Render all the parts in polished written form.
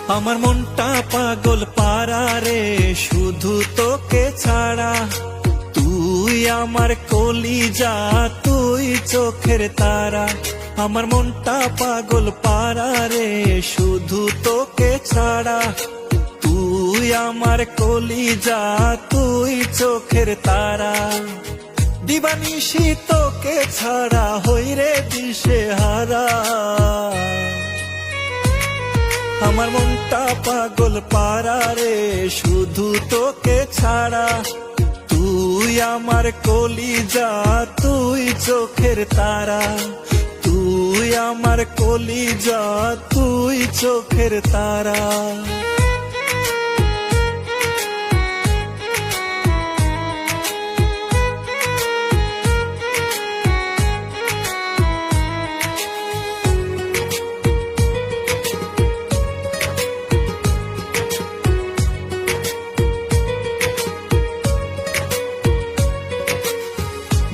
আমার মনটা পাগল পারা রে শুধু তোকে ছাড়া। তুই আমার কলিজা, তুই চোখের তারা। আমার মনটা পাগল পারা রে শুধু তোকে ছাড়া। তুই আমার কলিজা, তুই চোখের তারা। দিবানিশি তোকে ছাড়া হই রে দিশে হারা। আমার মনটা পাগল পারা রে শুধু তোকে ছাড়া। তুই আমার কলিজা, তুই চোখের তারা। তুই আমার কলিজা, তুই চোখের তারা।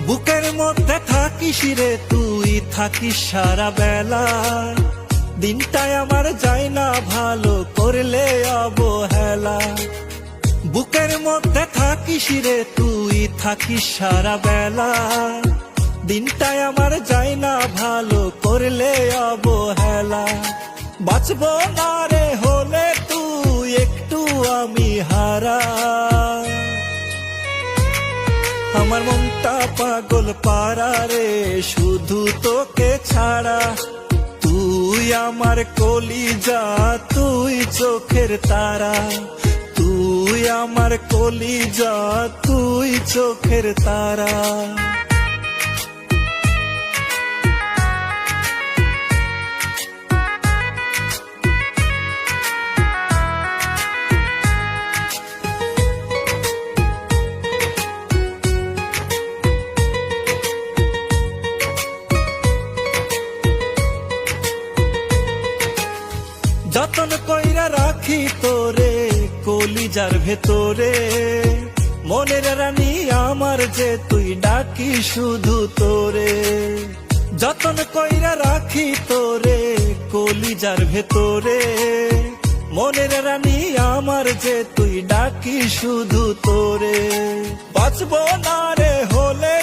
বুকের মধ্যে থাকিস রে তুই, থাকিস সারা বেলা। দিনটাই আমার যায় না ভালো করলে অবহেলা। বুকের মধ্যে থাকিস রে তুই, থাকিস সারা বেলা। দিনটাই আমার যায় না ভালো করলে অবহেলা। বাঁচবো না রে হলে তুই একটু আমি হারা। আমার মনটা পাগল পারা রে শুধু তোকে ছাড়া। তুই আমার কলিজা, তুই চোখের তারা। তুই আমার কলিজা, তুই চোখের তারা। যতন কইরা রাখি তোরে কলিজার ভেতরে। মনের রানী আমার যে তুই ডাকি শুধু তোরে। যতন কইরা রাখি তোরে কলিজার ভেতরে। মনের রানী আমার যে তুই ডাকি শুধু তোরে। বাঁচবো না রে হলে